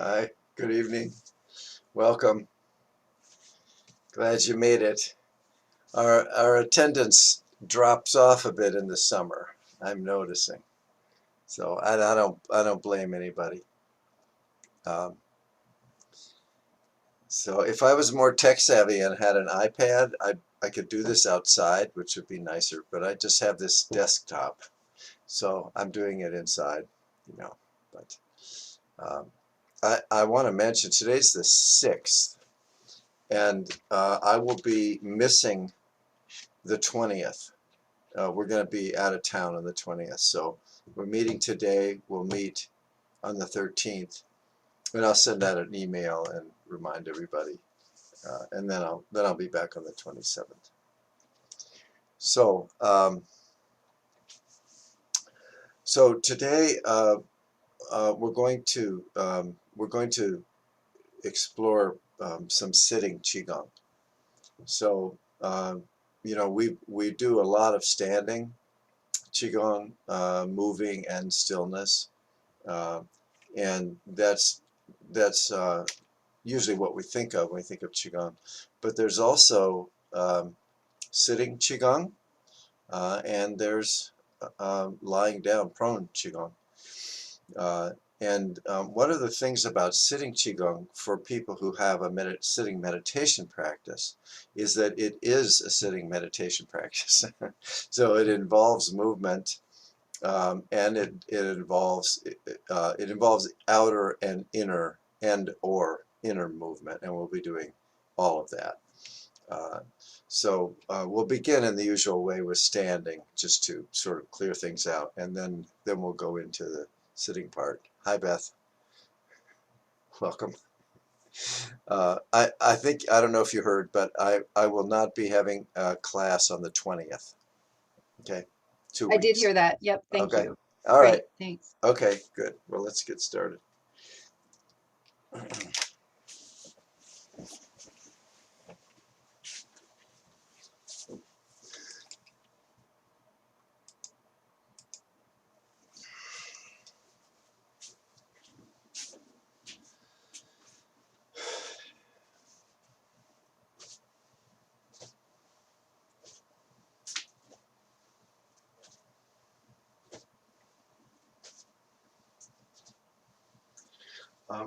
Hi, good evening. Welcome. Glad you made it. Our attendance drops off a bit in the summer, I'm noticing. So I don't blame anybody. Um, so if I was more tech savvy and had an iPad, I could do this outside, which would be nicer, but I just have this desktop. So I'm doing it inside, you know. But um, I want to mention today's the 6th, and I will be missing the 20th. We're going to be out of town on the 20th, so we're meeting today. We'll meet on the 13th, and I'll send out an email and remind everybody, and then I'll be back on the 27th. So so today we're going to explore some sitting qigong. So we do a lot of standing qigong, moving and stillness. Uh, and that's usually what we think of when we think of qigong. But there's also sitting qigong, and there's lying down prone qigong. And one of the things about sitting qigong for people who have a sitting meditation practice is that it is a sitting meditation practice. So it involves movement, and it involves outer and inner or inner movement, and we'll be doing all of that. So we'll begin in the usual way with standing, just to sort of clear things out, and then we'll go into the sitting part. Hi, Beth. Welcome. I think, I don't know if you heard, but I will not be having a class on the 20th. Okay, two I did weeks. hear that. Yep. Thank Okay. you. All right. Great. Thanks. Okay, good. Well, let's get started.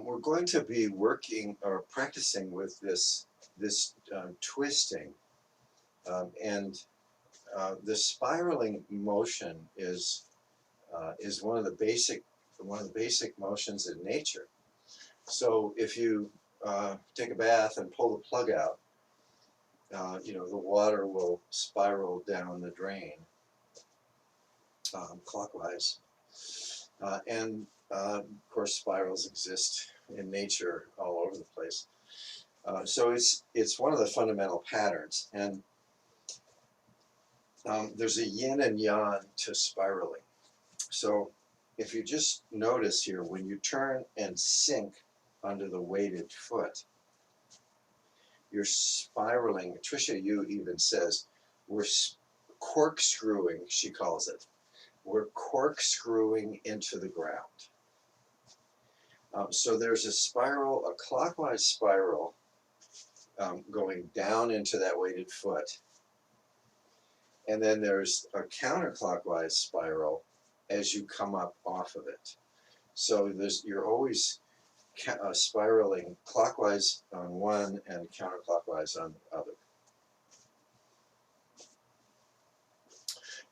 We're going to be working or practicing with this twisting, and the spiraling motion is one of the basic motions in nature. So if you take a bath and pull the plug out, the water will spiral down the drain clockwise. And of course, spirals exist in nature all over the place. So it's one of the fundamental patterns, and there's a yin and yang to spiraling. So if you just notice here, when you turn and sink under the weighted foot, you're spiraling. Tricia Yu even says we're corkscrewing, she calls it. We're corkscrewing into the ground. So there's a spiral, a clockwise spiral, going down into that weighted foot. And then there's a counterclockwise spiral as you come up off of it. So you're always spiraling clockwise on one and counterclockwise on the other.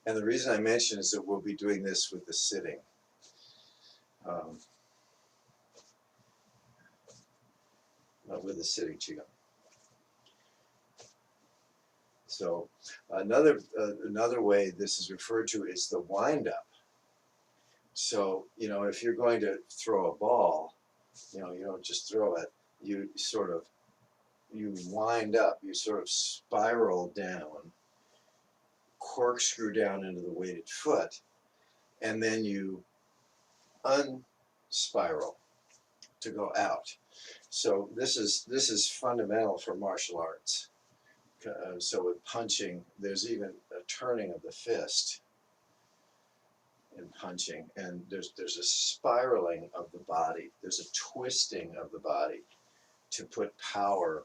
And the reason I mention is that we'll be doing this with the sitting. With the sitting qigong. So another way this is referred to is the wind up. So if you're going to throw a ball, you don't just throw it. You wind up. You sort of spiral down, corkscrew down into the weighted foot, and then you unspiral to go out. So this is fundamental for martial arts. So with punching, there's even a turning of the fist. and punching, and there's a spiraling of the body. There's a twisting of the body to put power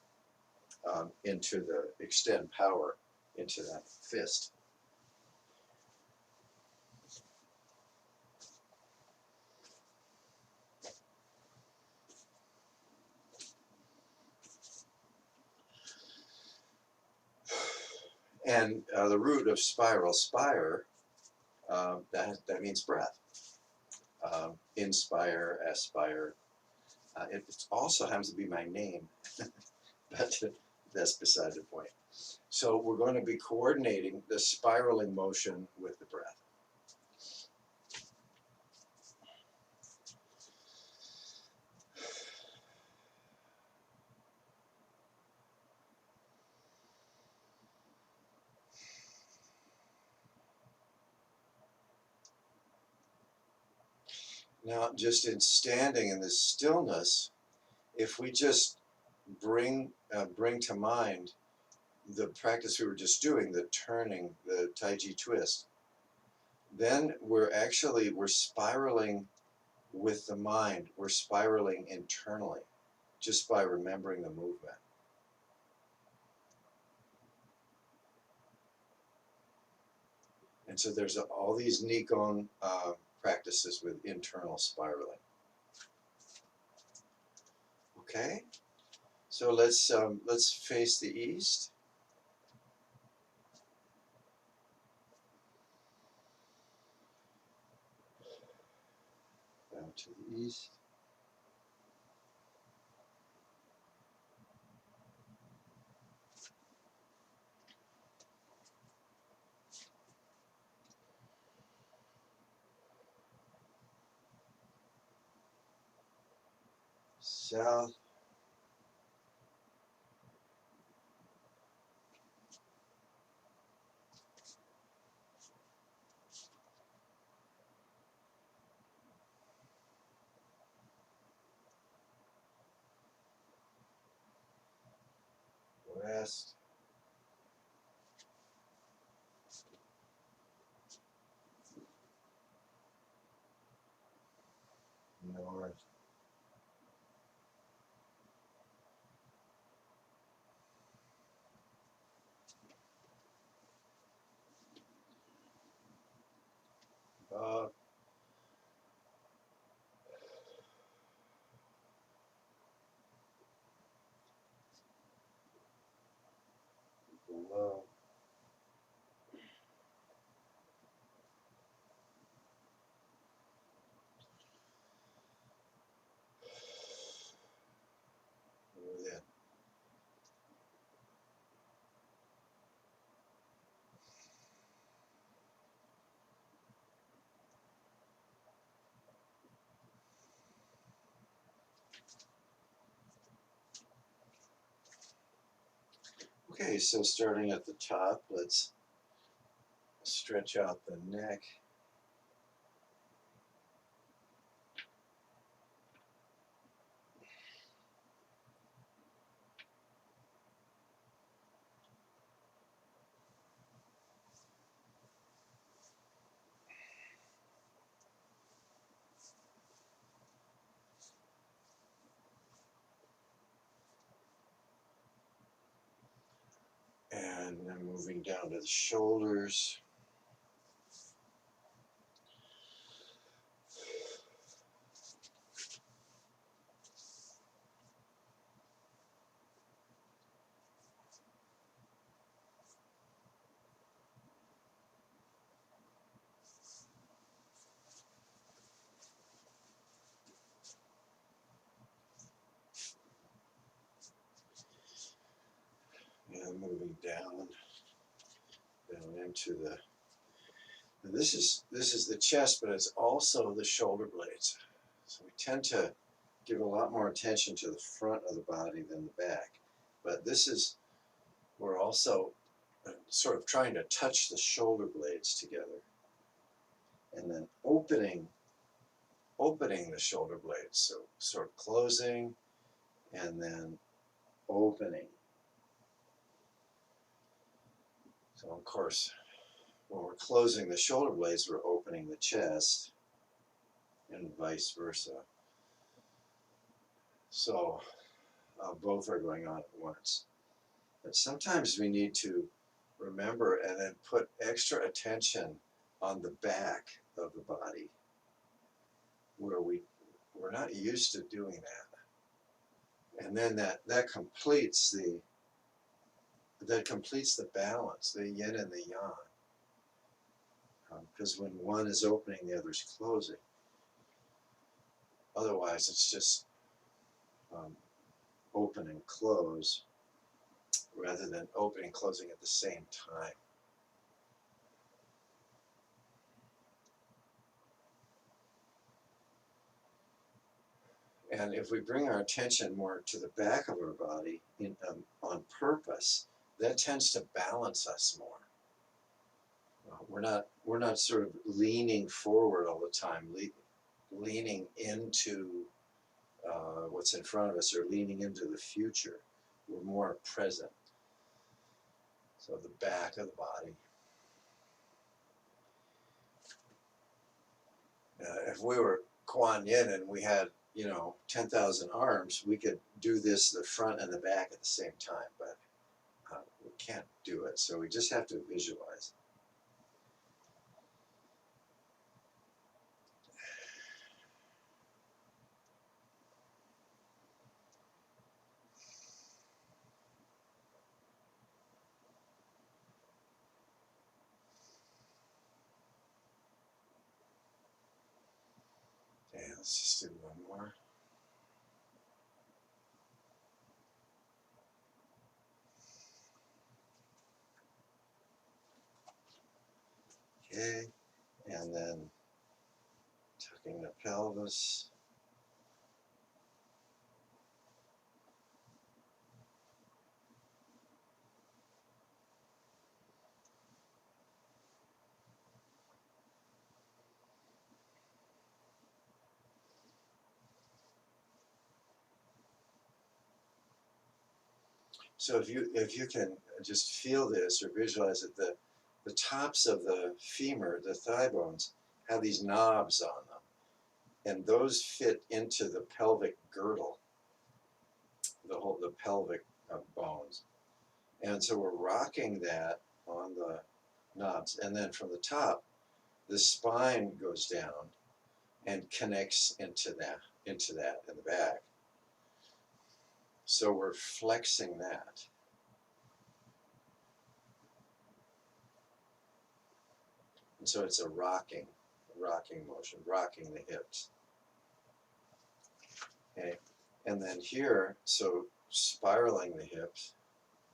into the extend power into that fist. And the root of spiral, spire, that means breath. Inspire, aspire. It also happens to be my name, but that's beside the point. So we're going to be coordinating the spiraling motion with the breath. Now, just in standing in this stillness, if we just bring to mind the practice we were just doing, the turning, the Tai Chi twist, then we're spiraling with the mind. We're spiraling internally just by remembering the movement. And so there's all these Qigong practices with internal spiraling. Okay, so let's face the east. Down to the east. South. West. North. Up. Below. Within. Okay, so starting at the top, let's stretch out the neck. And then moving down to the shoulders. And moving down into the. This is the chest, but it's also the shoulder blades. So we tend to give a lot more attention to the front of the body than the back. But we're also sort of trying to touch the shoulder blades together. And then opening the shoulder blades. So sort of closing and then opening. So of course, when we're closing the shoulder blades, we're opening the chest, and vice versa. So both are going on at once. But sometimes we need to remember and then put extra attention on the back of the body, where we're not used to doing that. And then that completes the balance, the yin and the yang. Because when one is opening, the other is closing. Otherwise, it's just open and close rather than open and closing at the same time. And if we bring our attention more to the back of our body on purpose, that tends to balance us more. We're not sort of leaning forward all the time, leaning into what's in front of us or leaning into the future. We're more present. So the back of the body. If we were Kuan Yin and we had 10,000 arms, we could do this, the front and the back at the same time, but we can't do it. So we just have to visualize. Okay, let's just do one more. Okay, and then tucking the pelvis. So if you can just feel this or visualize it, the tops of the femur, the thigh bones, have these knobs on them, and those fit into the pelvic girdle, the pelvic bones, and so we're rocking that on the knobs, and then from the top, the spine goes down and connects into that in the back. So we're flexing that. And so it's a rocking motion, rocking the hips. Okay, and then here, so spiraling the hips,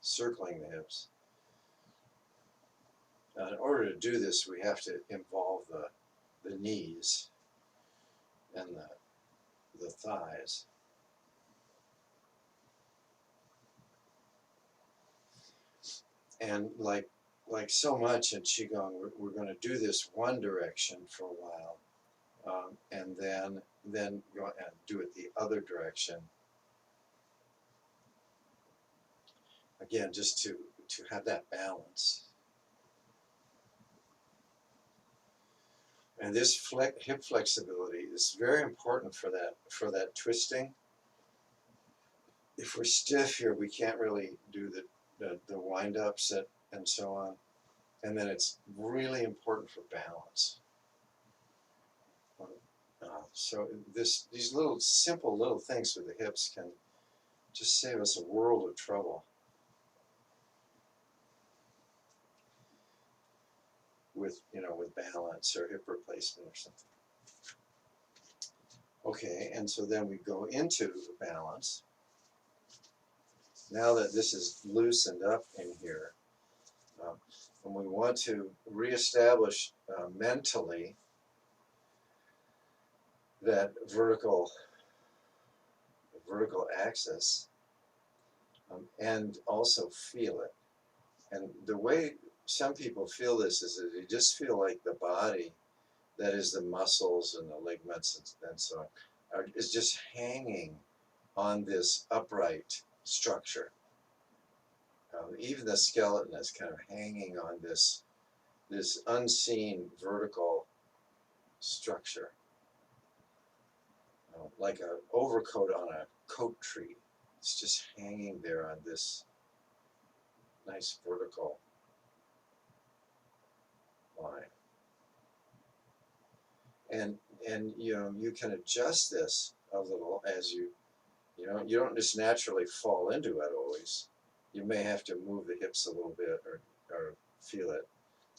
circling the hips. Now, in order to do this, we have to involve the knees and the thighs. And like so much in Qigong, we're going to do this one direction for a while, and then go and do it the other direction. Again, just to have that balance. And this hip flexibility is very important for that twisting. If we're stiff here, we can't really do the wind ups and so on. And then it's really important for balance. So these simple little things with the hips can just save us a world of trouble with balance or hip replacement or something. Okay, and so then we go into the balance. Now that this is loosened up in here, and we want to reestablish mentally that vertical axis, and also feel it. And the way some people feel this is that they just feel like the body, that is the muscles and the ligaments and so on, is just hanging on this upright structure. Even the skeleton is kind of hanging on this this unseen vertical structure, like an overcoat on a coat tree. It's just hanging there on this nice vertical line. And you can adjust this a little as you don't just naturally fall into it always. You may have to move the hips a little bit or feel it,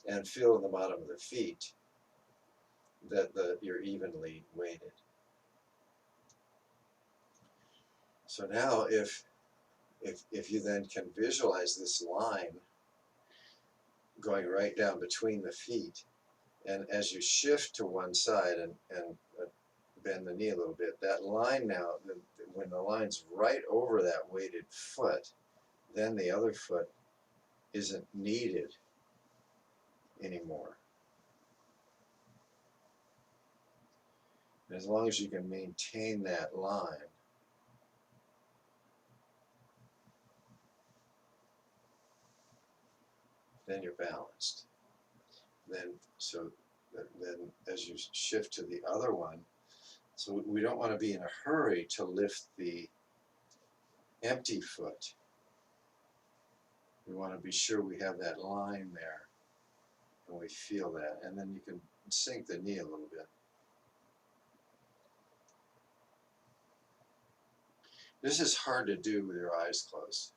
and feel in the bottom of the feet that you're evenly weighted. So now if you then can visualize this line going right down between the feet, and as you shift to one side and bend the knee a little bit, that line now, when the line's right over that weighted foot, then the other foot isn't needed anymore. And as long as you can maintain that line, then you're balanced. Then as you shift to the other one, so we don't want to be in a hurry to lift the empty foot. We want to be sure we have that line there and we feel that. And then you can sink the knee a little bit. This is hard to do with your eyes closed.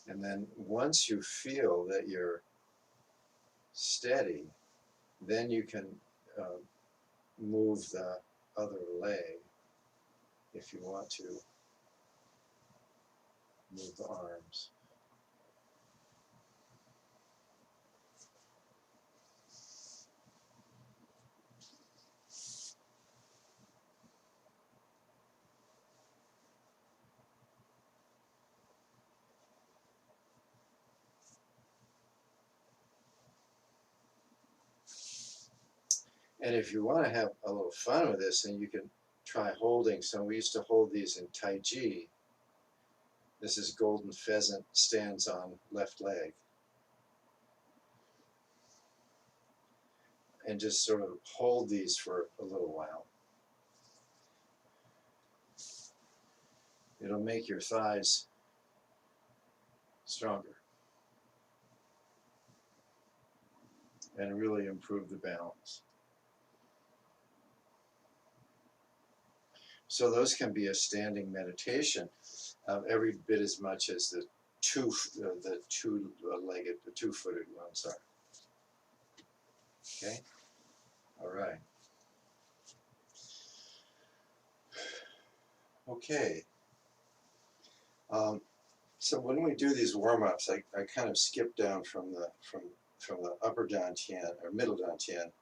And then once you feel that you're steady, then you can move the other leg if you want to. Move the arms. And if you want to have a little fun with this, then you can try holding. So we used to hold these in Tai Chi. This is golden pheasant, stands on left leg. And just sort of hold these for a little while. It'll make your thighs stronger and really improve the balance. So those can be a standing meditation, every bit as much as the two-footed ones are. Okay, all right. Okay. So when we do these warm-ups, I kind of skip down from the upper dantian or middle dantian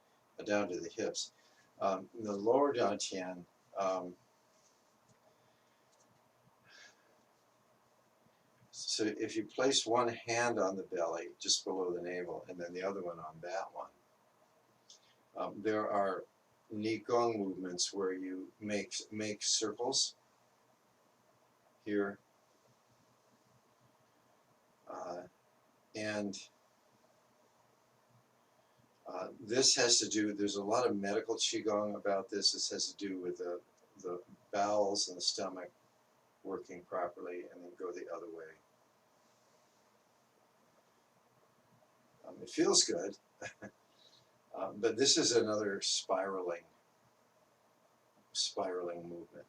down to the hips. The lower dantian. So if you place one hand on the belly, just below the navel, and then the other one on that one, there are Qigong movements where you make circles here, and this has to do, there's a lot of medical Qigong about this. This has to do with the bowels and the stomach working properly, and then go the other way. It feels good, but this is another spiraling movement.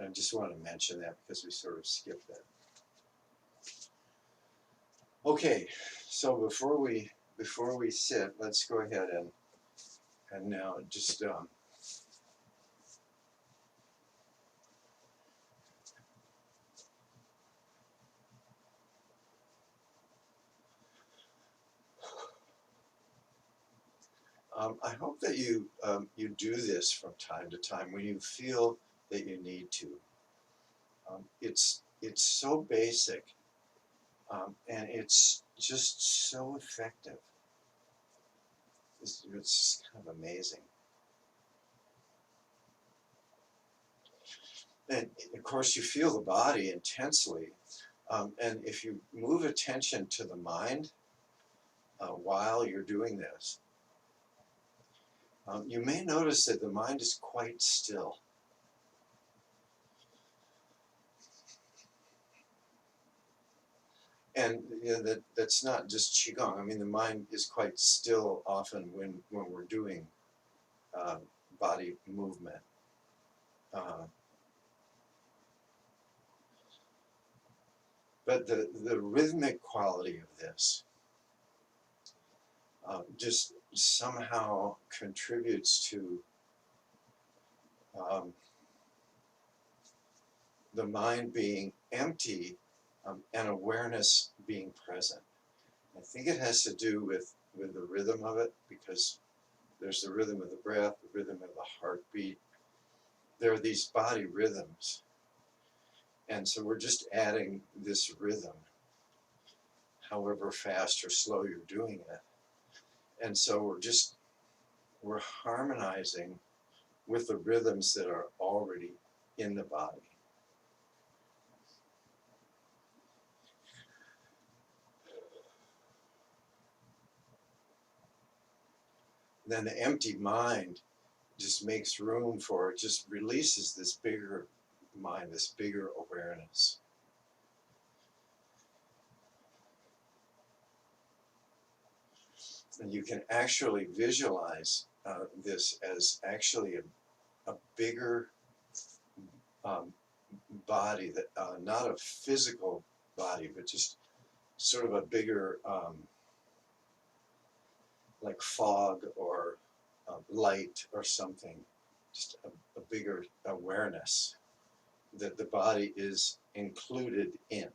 I just want to mention that because we sort of skipped that. Okay, so before we sit, let's go ahead and now just I hope that you do this from time to time when you feel that you need to. It's so basic, and it's just so effective. It's kind of amazing. And of course, you feel the body intensely. And if you move attention to the mind while you're doing this, you may notice that the mind is quite still. And you know, that's not just Qigong. I mean, the mind is quite still often when we're doing uh, body movement. Uh, but the rhythmic quality of this just somehow contributes to um, the mind being empty and awareness being present. I think it has to do with the rhythm of it, because there's the rhythm of the breath, the rhythm of the heartbeat. There are these body rhythms. And so we're just adding this rhythm, however fast or slow you're doing it. And so we're harmonizing with the rhythms that are already in the body. Then the empty mind just makes room for, it just releases this bigger mind, this bigger awareness. And you can actually visualize this as actually a bigger body, that not a physical body, but just sort of a bigger, like fog or light or something, just a bigger awareness that the body is included in.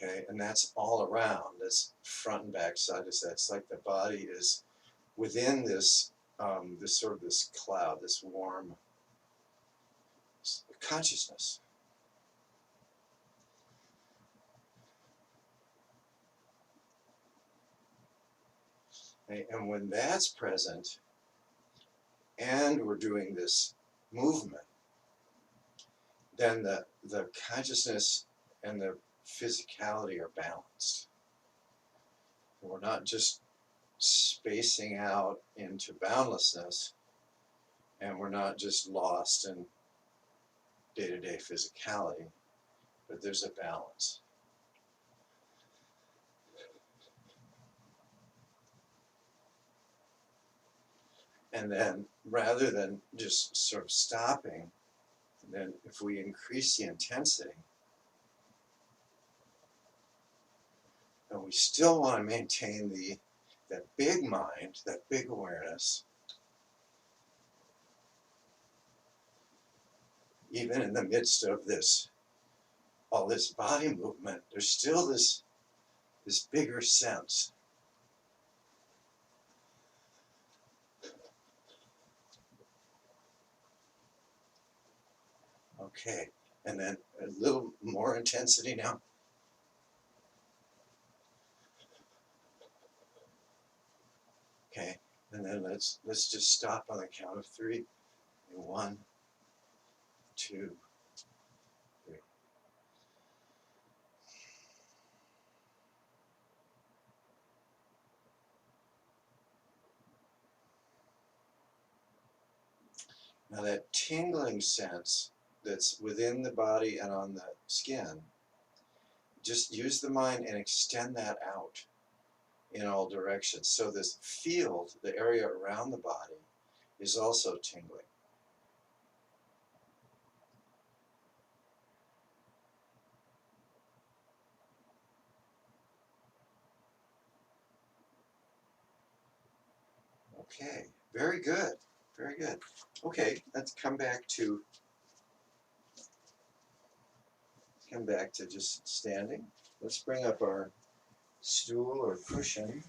Okay, and that's all around. That's front and back, side to side. It's like the body is within this, this sort of this cloud, this warm consciousness. Okay? And when that's present, and we're doing this movement, then the consciousness and the physicality are balanced. We're not just spacing out into boundlessness, and we're not just lost in day-to-day physicality, but there's a balance. And then rather than just sort of stopping, then if we increase the intensity, and we still want to maintain that big mind, that big awareness, even in the midst of this, all this body movement, there's still this bigger sense. Okay, and then a little more intensity now. Okay, and then let's just stop on the count of 3. 1, 2, 3. Now that tingling sense that's within the body and on the skin, just use the mind and extend that out in all directions. So this field, the area around the body, is also tingling. Okay, very good, very good. Okay, let's come back to just standing. Let's bring up our stool or cushion.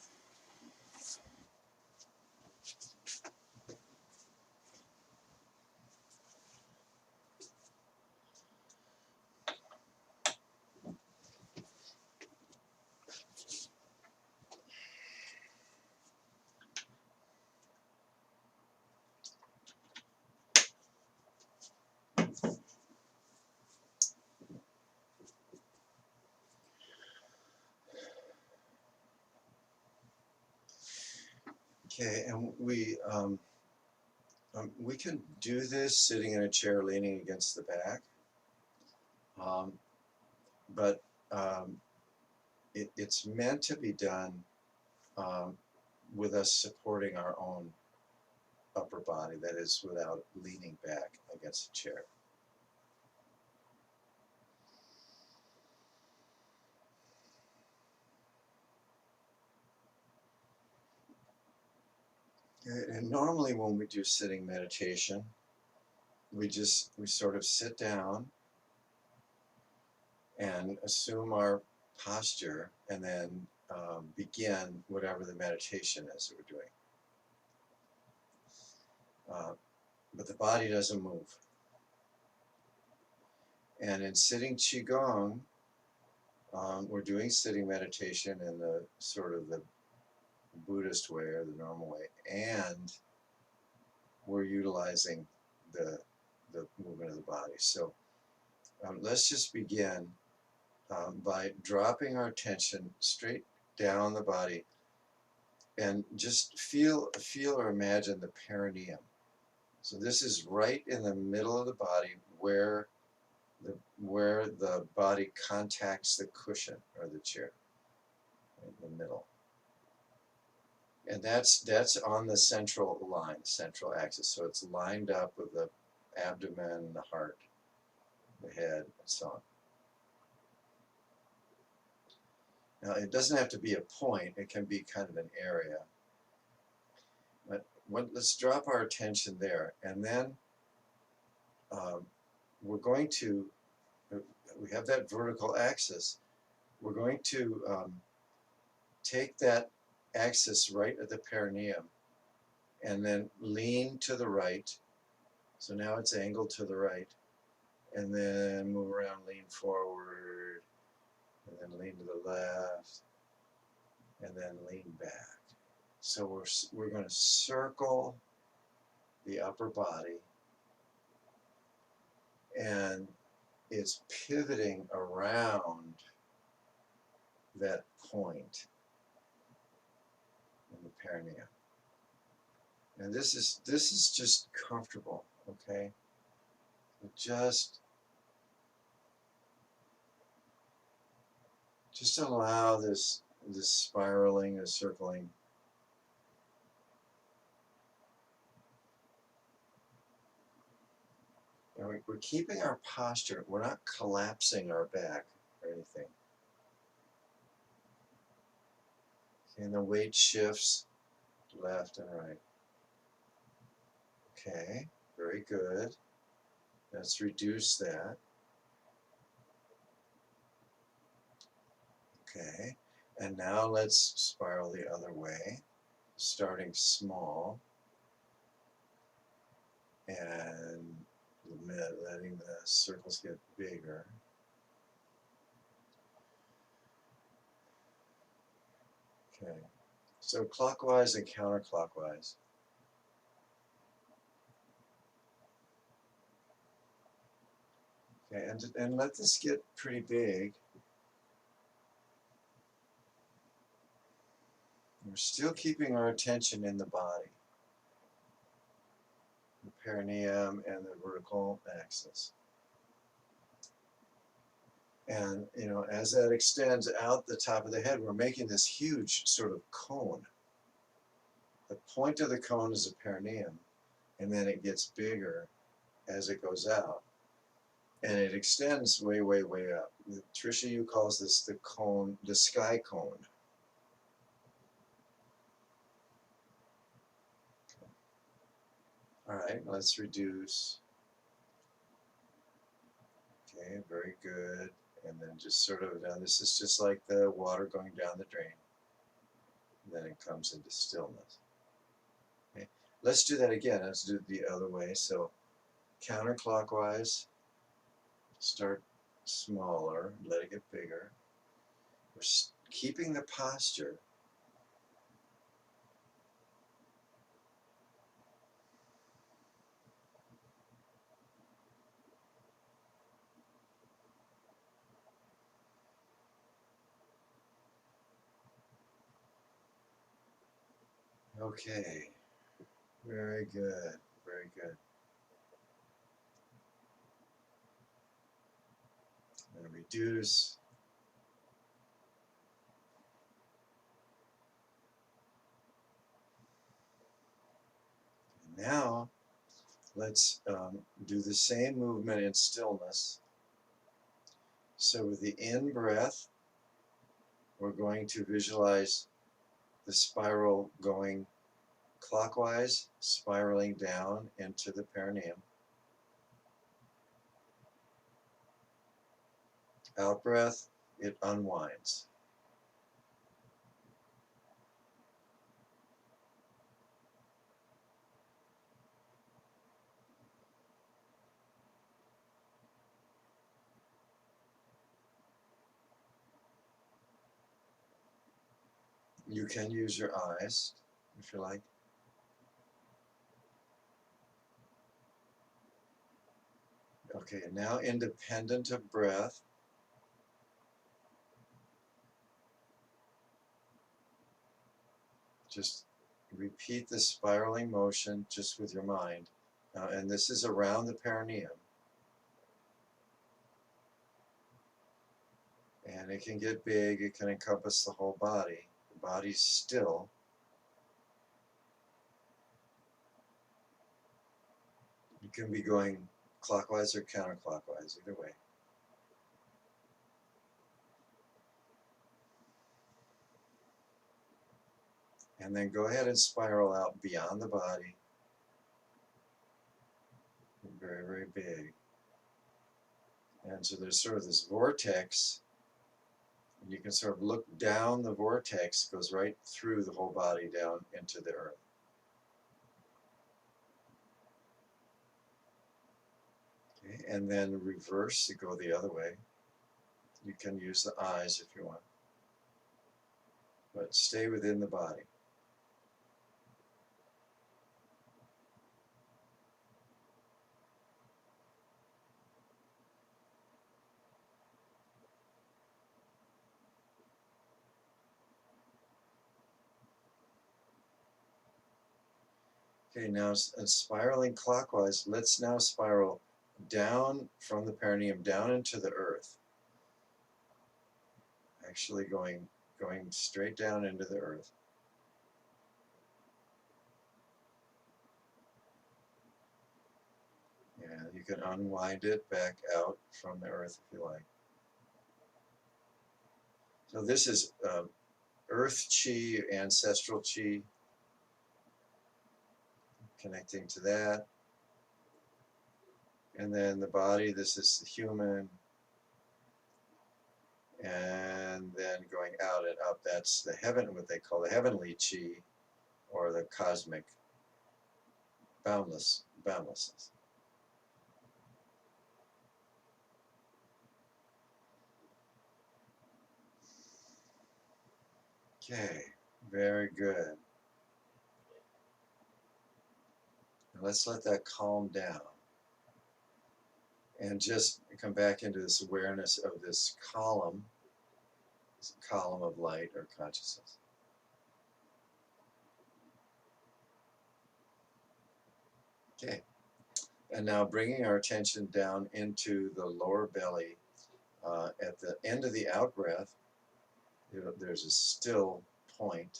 Okay, and we can do this sitting in a chair, leaning against the back, um, but um, it's meant to be done um, with us supporting our own upper body, that is, without leaning back against a chair. And normally when we do sitting meditation, we sort of sit down and assume our posture and then begin whatever the meditation is that we're doing. But the body doesn't move. And in sitting Qigong, we're doing sitting meditation in the sort of the Buddhist way or the normal way, and we're utilizing the movement of the body. So let's just begin by dropping our attention straight down the body and just feel or imagine the perineum. So this is right in the middle of the body where the body contacts the cushion or the chair, in the middle. And that's on the central line, central axis. So it's lined up with the abdomen, the heart, the head, and so on. Now, it doesn't have to be a point. It can be kind of an area. But let's drop our attention there. And then we're going to, we have that vertical axis. We're going to take that axis right at the perineum and then lean to the right. So now it's angled to the right. And then move around, lean forward, and then lean to the left, and then lean back. So we're going to circle the upper body, and it's pivoting around that point in the perineum. And this is just comfortable, okay? Just allow this spiraling, this circling. And we're keeping our posture. We're not collapsing our back or anything. And the weight shifts left and right. Okay, very good. Let's reduce that. Okay, and now let's spiral the other way, starting small and letting the circles get bigger. Okay, so clockwise and counterclockwise. Okay, and let this get pretty big. We're still keeping our attention in the body, the perineum and the vertical axis. And, you know, as that extends out the top of the head, we're making this huge sort of cone. The point of the cone is the perineum, and then it gets bigger as it goes out. And it extends way, way, way up. Trisha Yu calls this the cone, the sky cone. All right, let's reduce. Okay, very good. And then just sort of, now this is just like the water going down the drain. And then it comes into stillness. Okay, let's do that again. Let's do it the other way. So counterclockwise, start smaller, let it get bigger. We're keeping the posture. Okay, very good, very good. And reduce. And now let's do the same movement in stillness. So with the in-breath, we're going to visualize the spiral going clockwise, spiraling down into the perineum. Out breath, it unwinds. You can use your eyes if you like. Okay, now independent of breath, just repeat the spiraling motion just with your mind. And this is around the perineum. And it can get big, it can encompass the whole body. The body's still. You can be going clockwise or counterclockwise, either way. And then go ahead and spiral out beyond the body. Very, very big. And so there's sort of this vortex, and you can sort of look down the vortex, goes right through the whole body down into the earth. Okay, and then reverse, you go the other way. You can use the eyes if you want, but stay within the body. Okay, now spiraling clockwise, let's now spiral down from the perineum down into the earth. Actually going straight down into the earth. And you can unwind it back out from the earth if you like. So this is earth chi, ancestral chi, connecting to that. And then the body, this is the human. And then going out and up, that's the heaven, what they call the heavenly chi, or the cosmic boundlessness. Okay, very good. Now let's let that calm down. And just come back into this awareness of this column of light or consciousness. Okay, and now bringing our attention down into the lower belly. At the end of the out breath, there's a still point.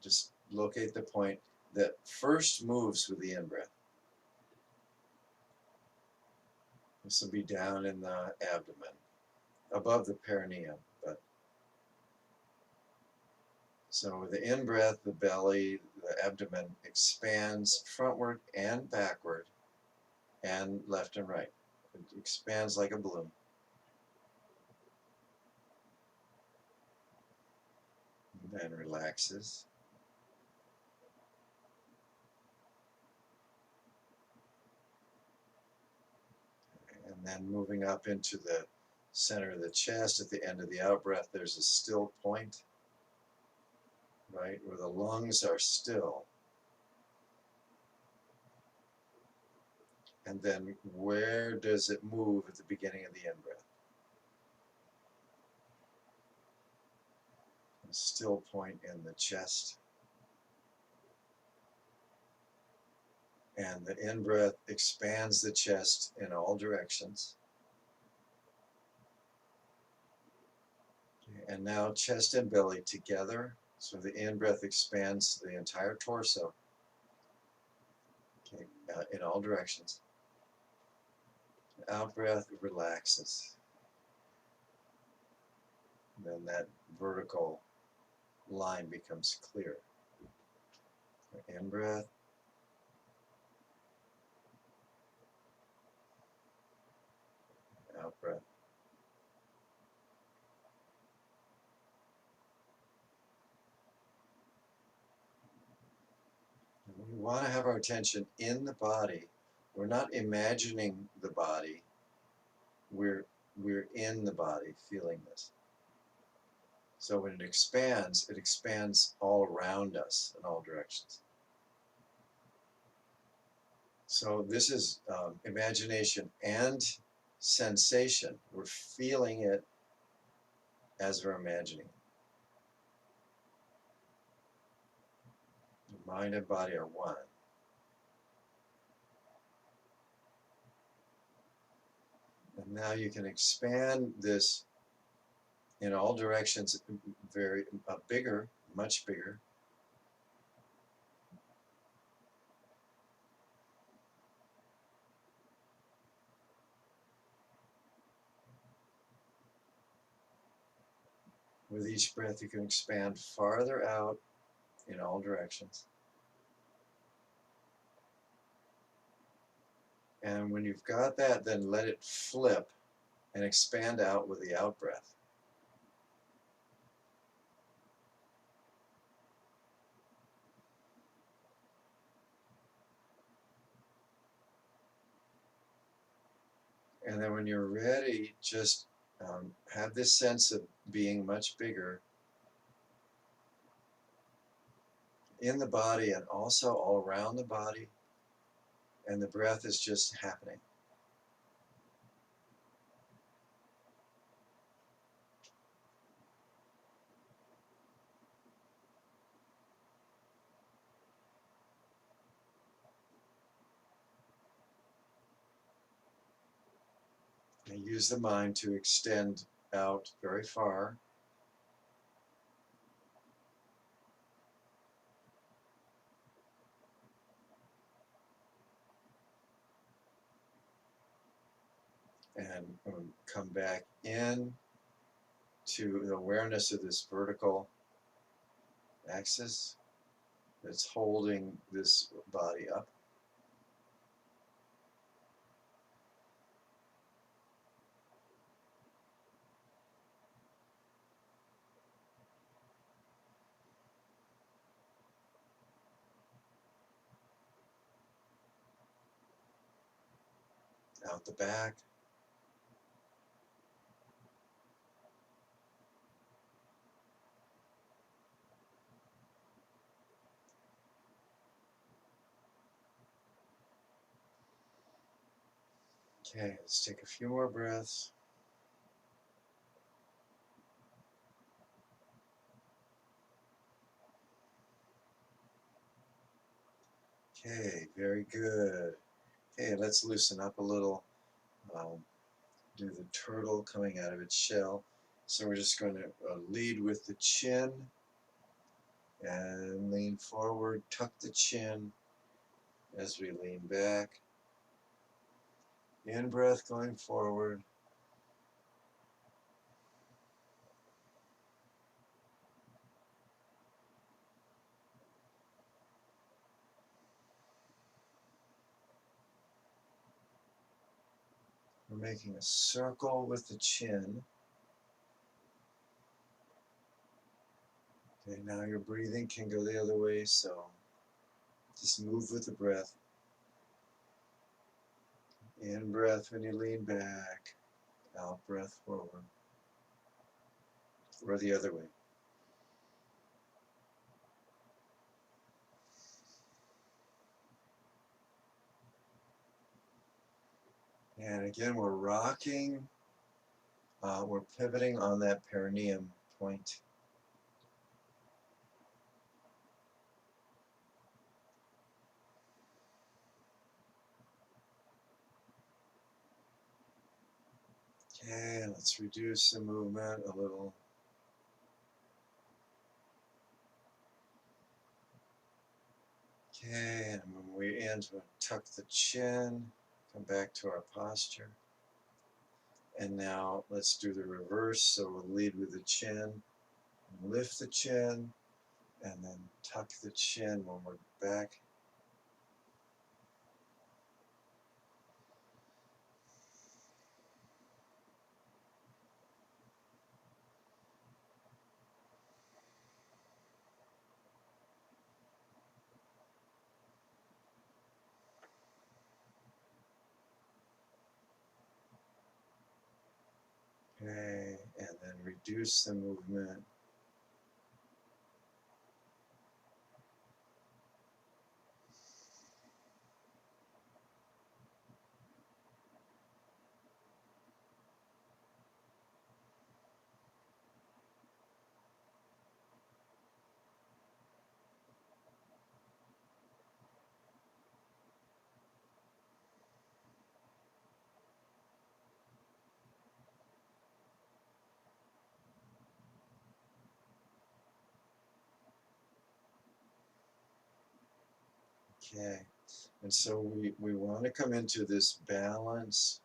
Just locate the point that first moves with the in breath. This will be down in the abdomen, above the perineum. But so with the in breath, the belly, the abdomen expands frontward and backward, and left and right. It expands like a balloon. And then relaxes. And then moving up into the center of the chest at the end of the out breath, there's a still point, right, where the lungs are still. And then where does it move at the beginning of the in breath? A still point in the chest. And the in-breath expands the chest in all directions. And now chest and belly together. So the in-breath expands the entire torso, okay, in all directions. Out-breath relaxes. And then that vertical line becomes clear. In-breath. Out-breath. We want to have our attention in the body. We're not imagining the body. We're in the body feeling this. So when it expands all around us in all directions. So this is imagination and sensation. We're feeling it as we're imagining. Mind and body are one. And now you can expand this in all directions, very bigger, much bigger. With each breath, you can expand farther out in all directions. And when you've got that, then let it flip and expand out with the out breath. And then when you're ready, just have this sense of being much bigger in the body and also all around the body. And the breath is just happening. And use the mind to extend out very far. And come back in to the awareness of this vertical axis that's holding this body up. Out the back. Okay, let's take a few more breaths. Okay, very good. Okay, let's loosen up a little. Do the turtle coming out of its shell. So we're just going to lead with the chin and lean forward, tuck the chin as we lean back. In breath going forward. We're making a circle with the chin. Okay, now your breathing can go the other way, so just move with the breath. In breath when you lean back, out breath forward, or the other way. And again, we're rocking, we're pivoting on that perineum point. Okay, let's reduce the movement a little. Okay, and when we end, we'll tuck the chin, come back to our posture. And now let's do the reverse. So we'll lead with the chin, lift the chin, and then tuck the chin when we're back. Okay, and then reduce the movement. Okay, and so we want to come into this balance,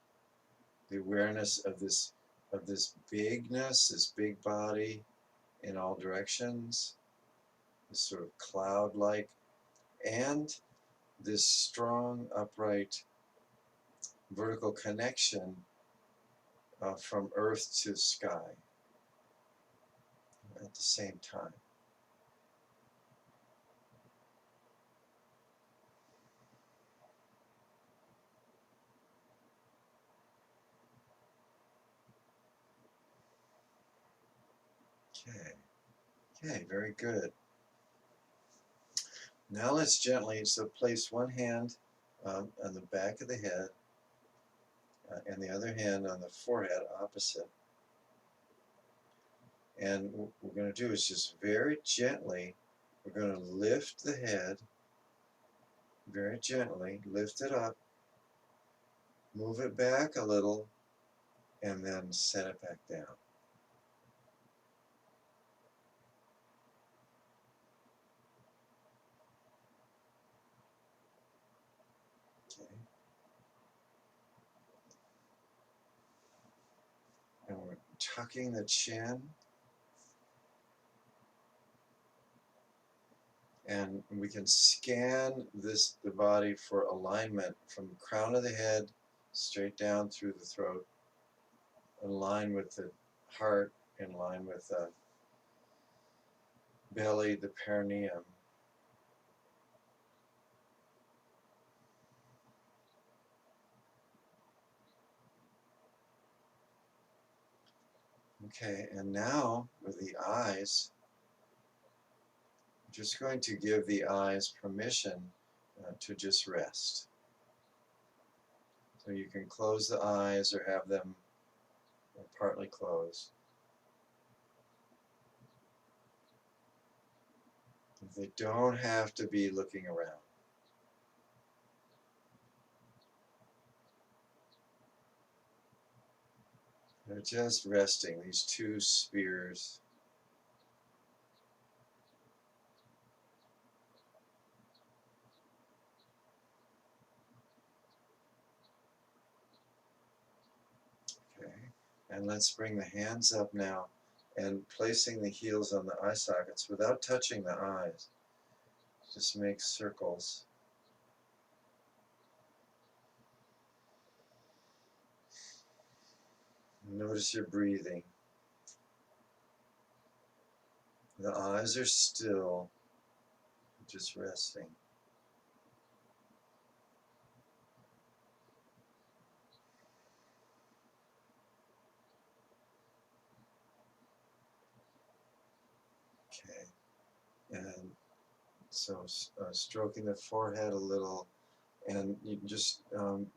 the awareness of this bigness, this big body in all directions, this sort of cloud-like, and this strong, upright, vertical connection from earth to sky at the same time. Okay, okay, very good. Now let's gently, so place one hand on the back of the head and the other hand on the forehead opposite. And what we're going to do is just very gently, we're going to lift the head, very gently, lift it up, move it back a little, and then set it back down. Okay. And we're tucking the chin, and we can scan the body for alignment from the crown of the head straight down through the throat, in line with the heart, in line with the belly, the perineum. Okay, and now with the eyes, I'm just going to give the eyes permission to just rest. So you can close the eyes or have them partly closed. They don't have to be looking around. They're just resting, these two spheres. Okay, and let's bring the hands up now and placing the heels on the eye sockets without touching the eyes. Just make circles. Notice your breathing. The eyes are still, just resting. Okay, and so stroking the forehead a little, and you just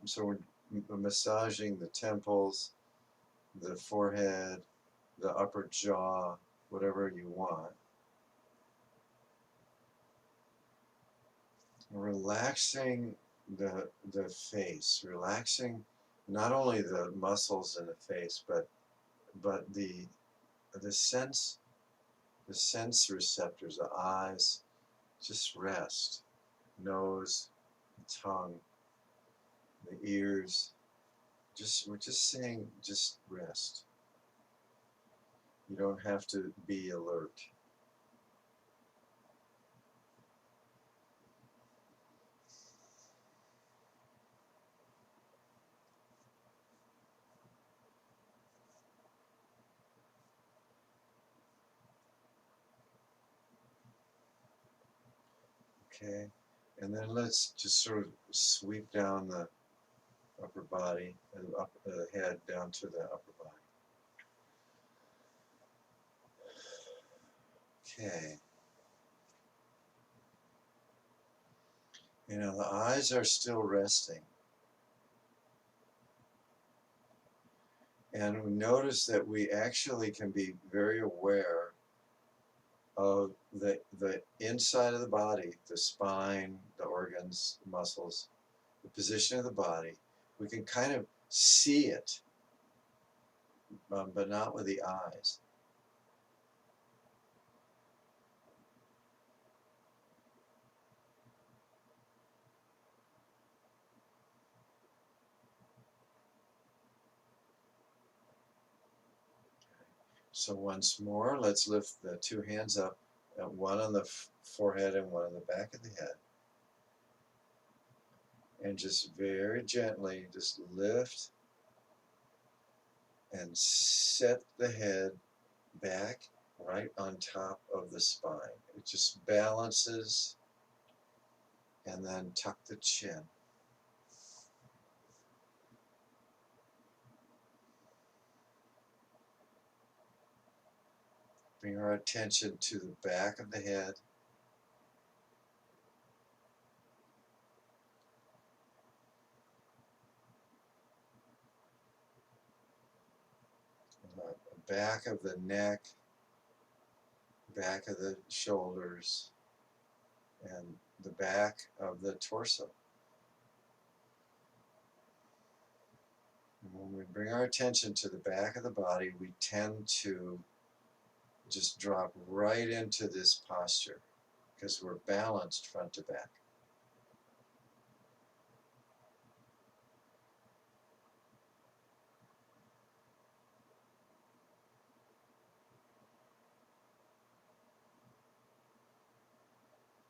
so we're massaging the temples, the forehead, the upper jaw, whatever you want. Relaxing the face, relaxing not only the muscles in the face, but the sense receptors, the eyes, just rest. Nose, tongue, the ears. We're just saying, just rest. You don't have to be alert. Okay, and then let's just sort of sweep down the upper body, and up the head down to the upper body. Okay. You know, the eyes are still resting. And we notice that we actually can be very aware of the inside of the body, the spine, the organs, muscles, the position of the body. We can kind of see it, but not with the eyes. So once more, let's lift the two hands up, one on the forehead and one on the back of the head. And just very gently, just lift and set the head back right on top of the spine. It just balances, and then tuck the chin. Bring our attention to the back of the head. The back of the neck, back of the shoulders, and the back of the torso. And when we bring our attention to the back of the body, we tend to just drop right into this posture because we're balanced front to back.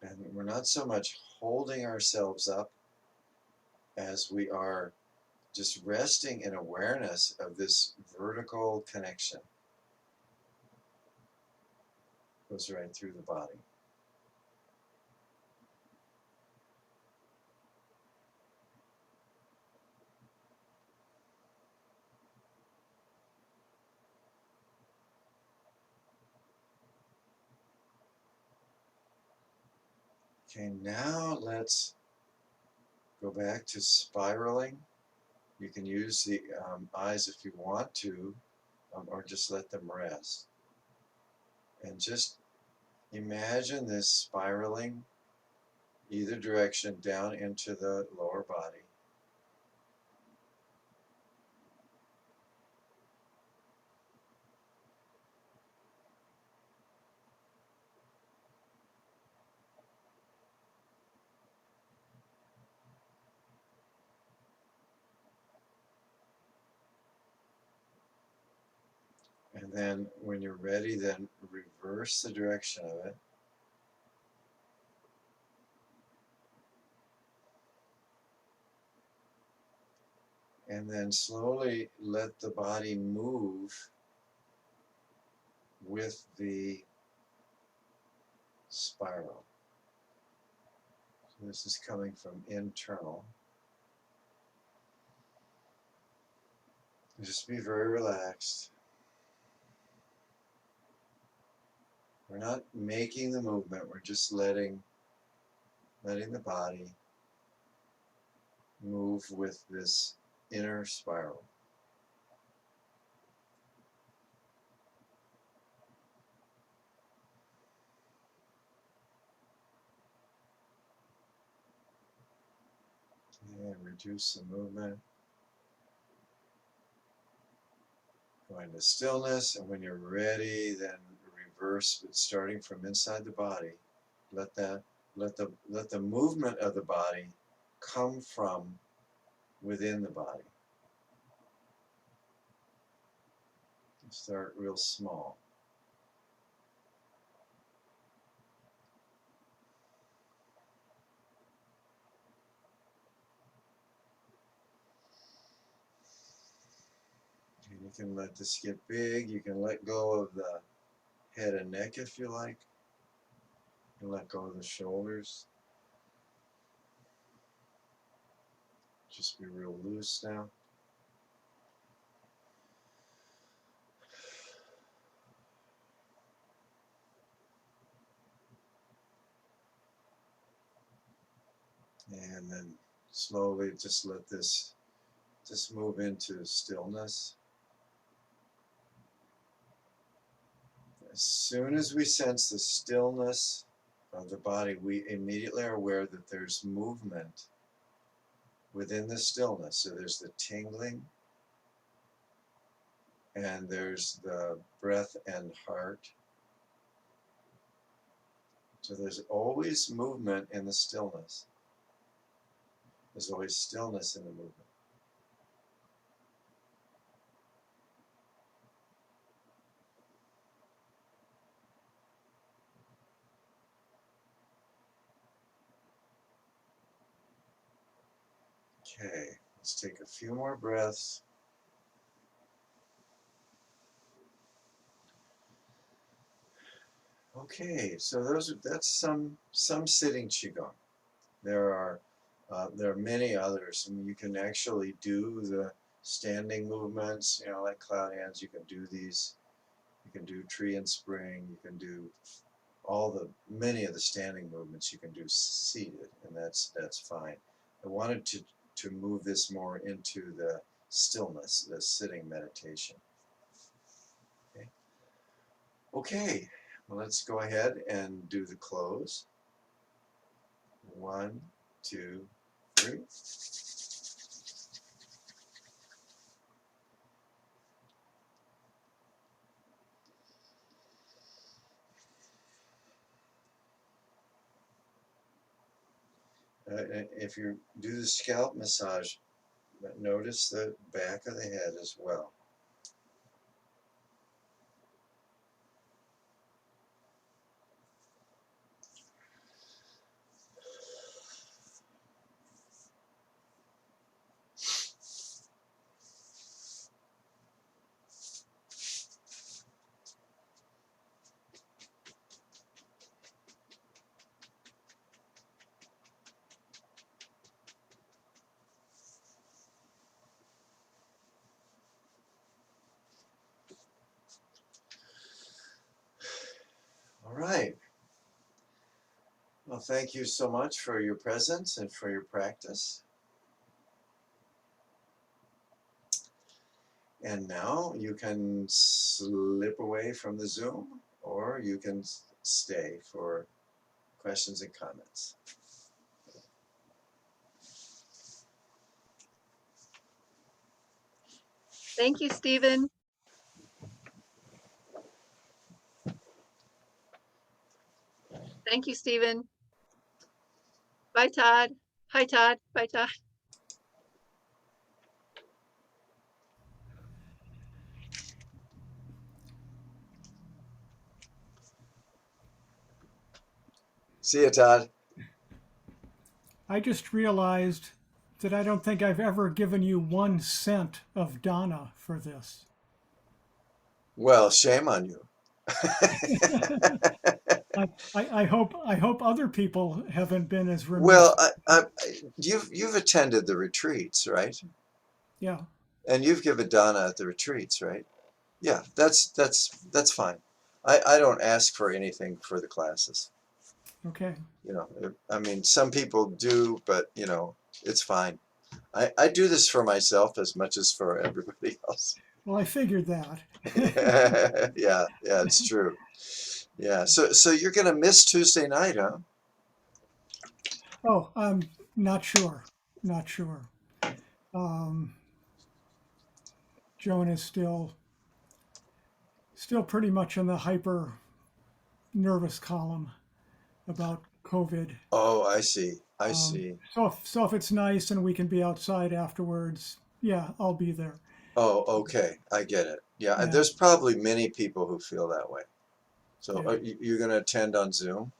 And we're not so much holding ourselves up as we are just resting in awareness of this vertical connection. Goes right through the body. Okay, now let's go back to spiraling. You can use the eyes if you want to, or just let them rest. And just imagine this spiraling either direction down into the lower body. And then when you're ready, then reverse the direction of it. And then slowly let the body move with the spiral. So this is coming from internal. Just be very relaxed. We're not making the movement, we're just letting the body move with this inner spiral. And reduce the movement. Go into stillness, and when you're ready, then reverse, but starting from inside the body. Let the movement of the body come from within the body. Start real small. And you can let this get big. You can let go of the head and neck if you like. You can let go of the shoulders. Just be real loose now. And then slowly just let this just move into stillness. As soon as we sense the stillness of the body, we immediately are aware that there's movement within the stillness. So there's the tingling, and there's the breath and heart. So there's always movement in the stillness. There's always stillness in the movement. Okay, let's take a few more breaths. Okay, so that's some sitting qigong. There are many others, and you can actually do the standing movements, like cloud hands. You can do these. You can do tree and spring. You can do many of the standing movements you can do seated, and that's fine. I wanted to move this more into the stillness, the sitting meditation. Okay, well, let's go ahead and do the close. 1, 2, 3. If you do the scalp massage, notice the back of the head as well. All right. Well, thank you so much for your presence and for your practice. And now you can slip away from the Zoom, or you can stay for questions and comments. Thank you, Stephen. Thank you, Stephen. Bye, Todd. Hi, Todd. Bye, Todd. See you, Todd. I just realized that I don't think I've ever given you 1 cent of Donna for this. Well, shame on you. I hope other people haven't been as Well, remiss. you've attended the retreats, right? Yeah. And you've given Donna at the retreats, right? Yeah, that's fine. I don't ask for anything for the classes. Okay. I mean, some people do, but it's fine. I do this for myself as much as for everybody else. Well, I figured that. Yeah, it's true. Yeah, so you're gonna miss Tuesday night, huh? Oh, I'm not sure. Not sure. Um, Joan is still still pretty much in the hyper nervous column about COVID. Oh, I see. I see. So if it's nice and we can be outside afterwards, yeah, I'll be there. Oh, okay. I get it. Yeah, and Yeah, there's probably many people who feel that way. So yeah. you're going to attend on Zoom?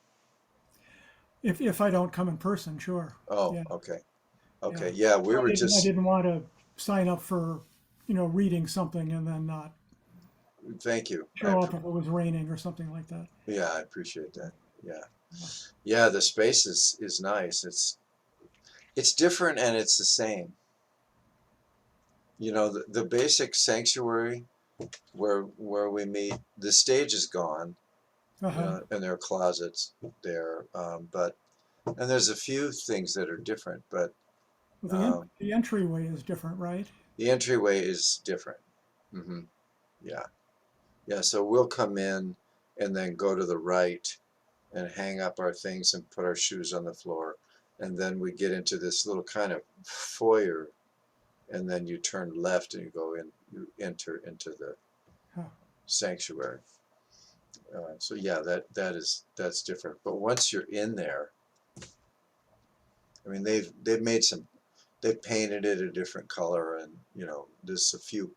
If I don't come in person, sure. Oh, Yeah, okay. yeah. Okay. Yeah, we were I just, didn't want to sign up for, reading something and then not thank you. show up if it was raining or something like that. Yeah, I appreciate that. Yeah. Yeah. Yeah, the space is nice. It's different and it's the same. You know, the basic sanctuary where we meet, the stage is gone, Uh-huh. and there are closets there, but and there's a few things that are different, but Well, um, the entryway is different, right? the entryway is different. Hmm. Yeah, yeah. So we'll come in and then go to the right and hang up our things and put our shoes on the floor, and then we get into this little kind of foyer, and then you turn left and you go in, you enter into the Huh. sanctuary. So yeah, that's different. But once you're in there, I mean, they've made some, they've painted it a different color, and there's a few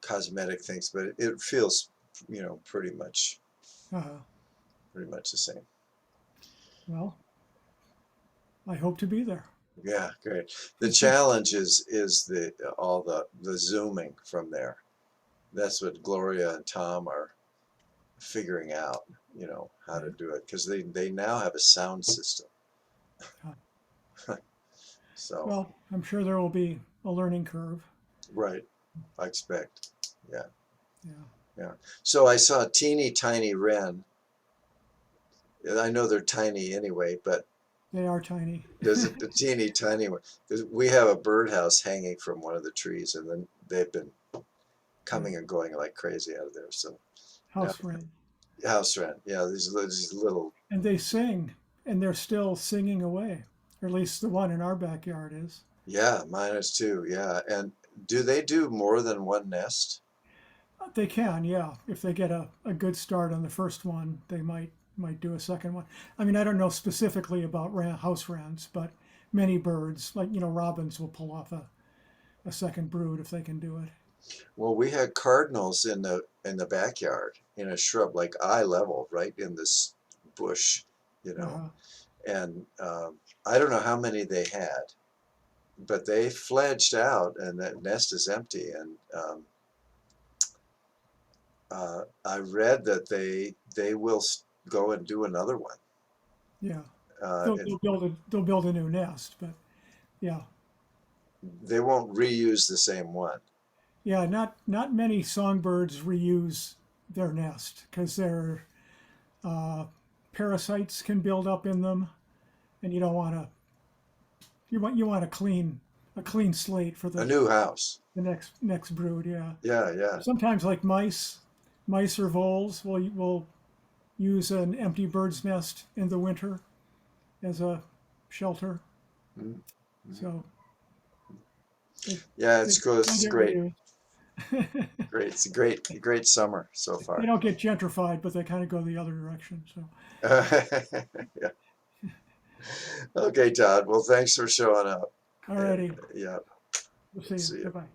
cosmetic things, but it feels, Uh-huh. pretty much the same. Well, I hope to be there. Yeah, great. The challenge is the all the zooming from there. That's what Gloria and Tom are figuring out, how to do it, because they now have a sound system. So, Well, I'm sure there will be a learning curve. right, I expect. Yeah, Yeah. yeah. So I saw a teeny tiny wren. And I know they're tiny anyway, but They are tiny. there's a teeny tiny one. We have a birdhouse hanging from one of the trees, and then they've been coming and going like crazy out of there. So now, House wren. house wren, yeah, these little, And they sing, and they're still singing away. Or at least the one in our backyard is. yeah, mine is too, yeah. And do they do more than one nest? They can, yeah. If they get a good start on the first one, they might do a second one. I mean, I don't know specifically about house wrens, but many birds, like robins, will pull off a second brood if they can do it. Well, we had cardinals in the backyard in a shrub like eye level, right in this bush, Uh-huh. and I don't know how many they had, but they fledged out, and that nest is empty. And I read that they will go and do another one. Yeah, Uh, they'll build a new nest, but yeah, they won't reuse the same one. yeah. Not many songbirds reuse their nest because their parasites can build up in them, and you don't want to. You want a clean slate for A the new house. the next brood. Yeah. Yeah, yeah. Sometimes like mice or voles will use an empty bird's nest in the winter as a shelter. Mhm. So they, Yeah, they it's good. don't It's get great. reused. Great. It's a great summer so They far. don't get gentrified, but they kind of go the other direction. So Yeah. Okay, Todd. Well, thanks for showing up. And, alrighty, yeah, we'll see you. see you. Bye bye.